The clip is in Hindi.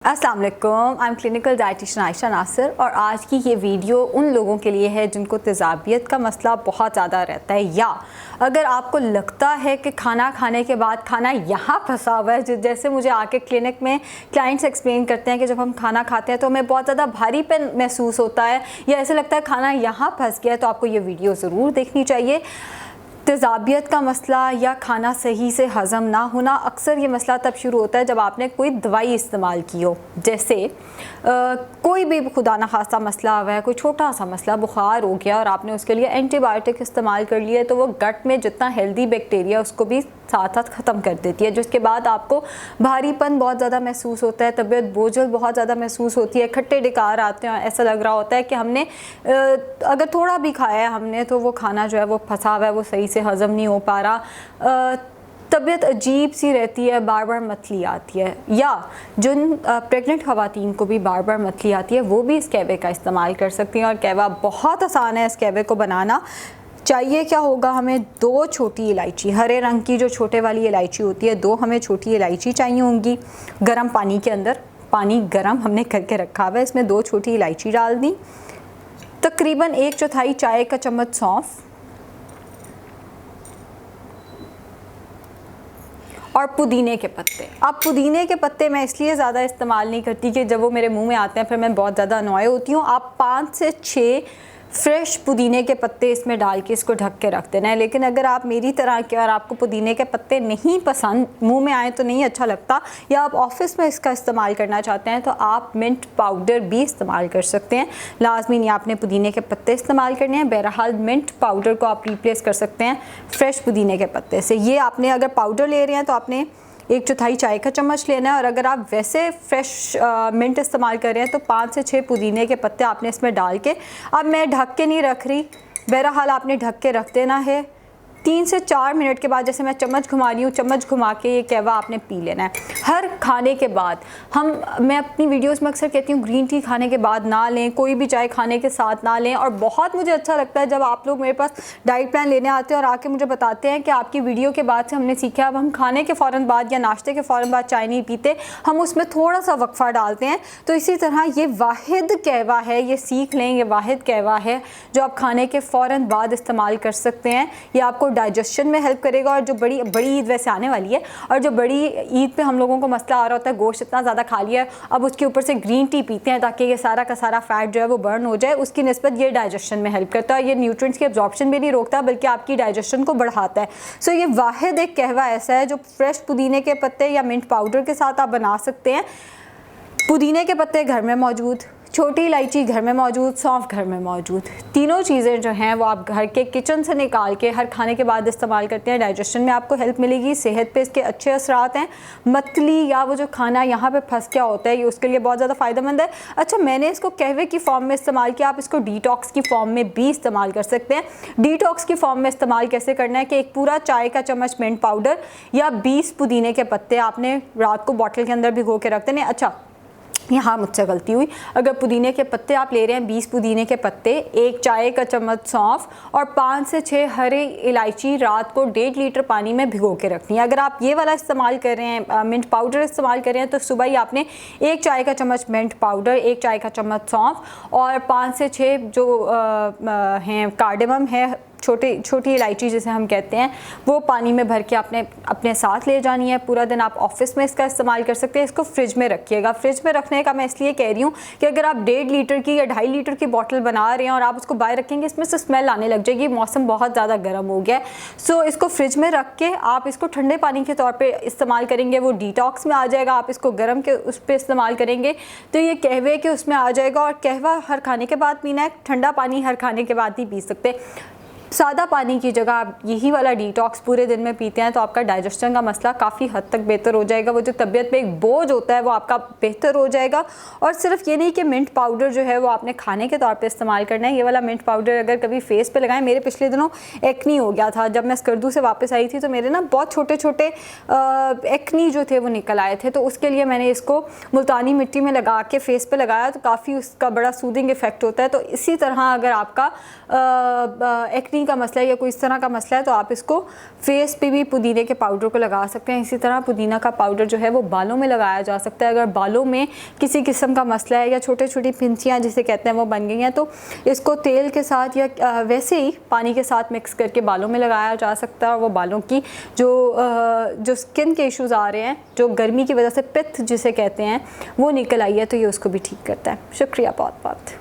अस्सलाम वालेकुम, I am clinical dietitian Ayesha Nasir और आज की ये वीडियो उन लोगों के लिए है जिनको तेज़ाबियत का मसला बहुत ज़्यादा रहता है, या अगर आपको लगता है कि खाना खाने के बाद खाना यहाँ फंसा हुआ है। जैसे मुझे आके क्लिनिक में क्लाइंट्स एक्सप्लेन करते हैं कि जब हम खाना खाते हैं तो हमें बहुत ज़्यादा भारीपन महसूस होता है या ऐसे लगता है खाना यहाँ फंस गया है, तो आपको ये वीडियो ज़रूर देखनी चाहिए। तेज़ाबियत का मसला या खाना सही से हज़म ना होना, अक्सर ये मसला तब शुरू होता है जब आपने कोई दवाई इस्तेमाल की हो। जैसे कोई भी खुदा न खास्ता मसला हुआ है, कोई छोटा सा मसला बुखार हो गया और आपने उसके लिए एंटीबायोटिक इस्तेमाल कर लिया, तो वो गट में जितना हेल्दी बैक्टीरिया उसको भी साथ साथ ख़त्म कर देती है, जिसके बाद आपको भारीपन बहुत ज़्यादा महसूस होता है, तबीयत बोझल बहुत ज़्यादा महसूस होती है, खट्टे डकार आते हैं, ऐसा लग रहा होता है कि हमने अगर थोड़ा भी खाया है हमने तो वो खाना जो है वो फंसा हुआ है, वो सही से हज़म नहीं हो पा रहा, तबीयत अजीब सी रहती है, बार बार मतली आती है। या जिन प्रेग्नेंट ख़वातीन को भी बार बार मतली आती है वो भी इस कहवे का इस्तेमाल कर सकती हैं, और कहवा बहुत आसान है इस कहवे को बनाना। चाहिए क्या होगा, हमें 2 छोटी इलायची, हरे रंग की जो छोटे वाली इलायची होती है, 2 हमें छोटी इलायची चाहिए होंगी। गर्म पानी के अंदर, पानी गर्म हमने करके रखा हुआ है, इसमें 2 छोटी इलायची डाल दी। तकरीबन 1/4 चाय का चम्मच सौंफ और पुदीने के पत्ते। अब पुदीने के पत्ते मैं इसलिए ज़्यादा इस्तेमाल नहीं करती कि जब वो मेरे मुंह में आते हैं फिर मैं बहुत ज़्यादा अनॉय होती हूँ। आप 5 से 6 फ्रेश पुदीने के पत्ते इसमें डाल के इसको ढक के रख देना है। लेकिन अगर आप मेरी तरह के और आपको पुदीने के पत्ते नहीं पसंद, मुंह में आए तो नहीं अच्छा लगता, या आप ऑफिस में इसका इस्तेमाल करना चाहते हैं, तो आप मिंट पाउडर भी इस्तेमाल कर सकते हैं। लाजमी नहीं आपने पुदीने के पत्ते इस्तेमाल करने हैं, बहरहाल मिंट पाउडर को आप रिप्लेस कर सकते हैं फ्रेश पुदीने के पत्ते से। ये आपने अगर पाउडर ले रहे हैं तो आपने 1/4 चाय का चम्मच लेना है, और अगर आप वैसे फ्रेश मिंट इस्तेमाल कर रहे हैं तो 5 से 6 पुदीने के पत्ते आपने इसमें डाल के, अब मैं ढक के नहीं रख रही, बहरहाल आपने ढक के रख देना है। 3 से 4 मिनट के बाद जैसे मैं चम्मच घुमा रही हूँ, चम्मच घुमा के ये कहवा आपने पी लेना है हर खाने के बाद। मैं अपनी वीडियोस में अक्सर कहती हूँ ग्रीन टी खाने के बाद ना लें, कोई भी चाय खाने के साथ ना लें। और बहुत मुझे अच्छा लगता है जब आप लोग मेरे पास डाइट प्लान लेने आते हैं और आके मुझे बताते हैं कि आपकी वीडियो के बाद से हमने सीखा, अब हम खाने के फ़ौरन बाद या नाश्ते के फ़ौरन बाद चाय नहीं पीते, हम उसमें थोड़ा सा वक्फा डालते हैं। तो इसी तरह ये वाहिद कहवा है, ये सीख लें, ये वाहिद कहवा है जो आप खाने के फ़ौरन बाद इस्तेमाल कर सकते हैं। ये आपको डाइजेशन में हेल्प करेगा। और जो बड़ी ईद वैसे आने वाली है, और जो बड़ी ईद पे हम लोगों को मसला आ रहा होता है गोश्त इतना ज़्यादा खा लिया है, अब उसके ऊपर से ग्रीन टी पीते हैं ताकि ये सारा का सारा फैट जो है वो बर्न हो जाए, उसकी निस्बत ये डाइजेशन में हेल्प करता है। ये न्यूट्रिएंट्स की एब्जॉर्प्शन भी नहीं रोकता बल्कि आपकी डाइजेशन को बढ़ाता है। सो ये वाहिद एक कहवा ऐसा है जो फ्रेश पुदीने के पत्ते या मिंट पाउडर के साथ आप बना सकते हैं। पुदीने के पत्ते घर में मौजूद, छोटी इलायची घर में मौजूद, सौंफ घर में मौजूद, तीनों चीज़ें जो हैं वो आप घर के किचन से निकाल के हर खाने के बाद इस्तेमाल करते हैं। डाइजेशन में आपको हेल्प मिलेगी, सेहत पे इसके अच्छे असरात हैं। मतली या वो जो खाना यहाँ पे फंस गया होता है, ये उसके लिए बहुत ज़्यादा फ़ायदेमंद है। अच्छा, मैंने इसको कहवे की फॉर्म में इस्तेमाल किया, आप इसको डिटॉक्स की फॉर्म में भी इस्तेमाल कर सकते हैं। डिटॉक्स की फॉर्म में इस्तेमाल कैसे करना है कि 1 पूरा चाय का चम्मच मिंट पाउडर या 20 पुदीने के पत्ते आपने रात को बॉटल के अंदर भिगो के रख देने। अच्छा, यहाँ मुझसे गलती हुई, अगर पुदीने के पत्ते आप ले रहे हैं 20 पुदीने के पत्ते, 1 चाय का चम्मच सौंफ और 5 से 6 हरी इलायची रात को 1.5 लीटर पानी में भिगो के रखनी है। अगर आप ये वाला इस्तेमाल कर रहे हैं, मिंट पाउडर इस्तेमाल कर रहे हैं, तो सुबह ही आपने 1 चाय का चम्मच मिंट पाउडर, 1 चाय का चम्मच सौंफ और 5 से 6 जो हैं कार्डेमम है, छोटी इलायची जिसे हम कहते हैं, वो पानी में भर के आपने अपने साथ ले जानी है। पूरा दिन आप ऑफिस में इसका इस्तेमाल कर सकते हैं। इसको फ्रिज में रखिएगा। फ्रिज में रखने का मैं इसलिए कह रही हूँ कि अगर आप 1.5 लीटर की या 2.5 लीटर की बोतल बना रहे हैं और आप उसको बाहर रखेंगे, इसमें से स्मेल आने लग जाएगी। मौसम बहुत ज़्यादा गर्म हो गया है, सो इसको फ्रिज में रख के आप इसको ठंडे पानी के तौर पर इस्तेमाल करेंगे, वो डिटॉक्स में आ जाएगा। आप इसको गर्म के उस पर इस्तेमाल करेंगे तो ये कहवे के उसमें आ जाएगा। और कहवा हर खाने के बाद पीना है, ठंडा पानी हर खाने के बाद नहीं पी सकते। सादा पानी की जगह आप यही वाला डिटॉक्स पूरे दिन में पीते हैं तो आपका डाइजेशन का मसला काफ़ी हद तक बेहतर हो जाएगा। वो जो तबीयत में एक बोझ होता है वो आपका बेहतर हो जाएगा। और सिर्फ ये नहीं कि मिंट पाउडर जो है वो आपने खाने के तौर पे इस्तेमाल करना है। ये वाला मिंट पाउडर अगर कभी फेस पे लगाएं, मेरे पिछले दिनों एक्नी हो गया था, जब मैं स्कर्दू से वापस आई थी तो मेरे ना बहुत छोटे छोटे एक्नी जो थे वो निकल आए थे। तो उसके लिए मैंने इसको मुल्तानी मिट्टी में लगा के फेस पे लगाया तो काफ़ी उसका बड़ा सूदिंग इफेक्ट होता है। तो इसी तरह अगर आपका एक्नी एक्नी का मसला है या कोई इस तरह का मसला है तो आप इसको फेस पे भी पुदीने के पाउडर को लगा सकते हैं। इसी तरह पुदीना का पाउडर जो है वो बालों में लगाया जा सकता है। अगर बालों में किसी किस्म का मसला है या छोटे छोटी पिंचियाँ जिसे कहते हैं वो बन गई हैं तो इसको तेल के साथ या वैसे ही पानी के साथ मिक्स करके बालों में लगाया जा सकता है। और वो बालों की जो स्किन के इश्यूज़ आ रहे हैं, जो गर्मी की वजह से पित्त जिसे कहते हैं वो निकल आई है, तो ये उसको भी ठीक करता है। शुक्रिया बहुत बहुत।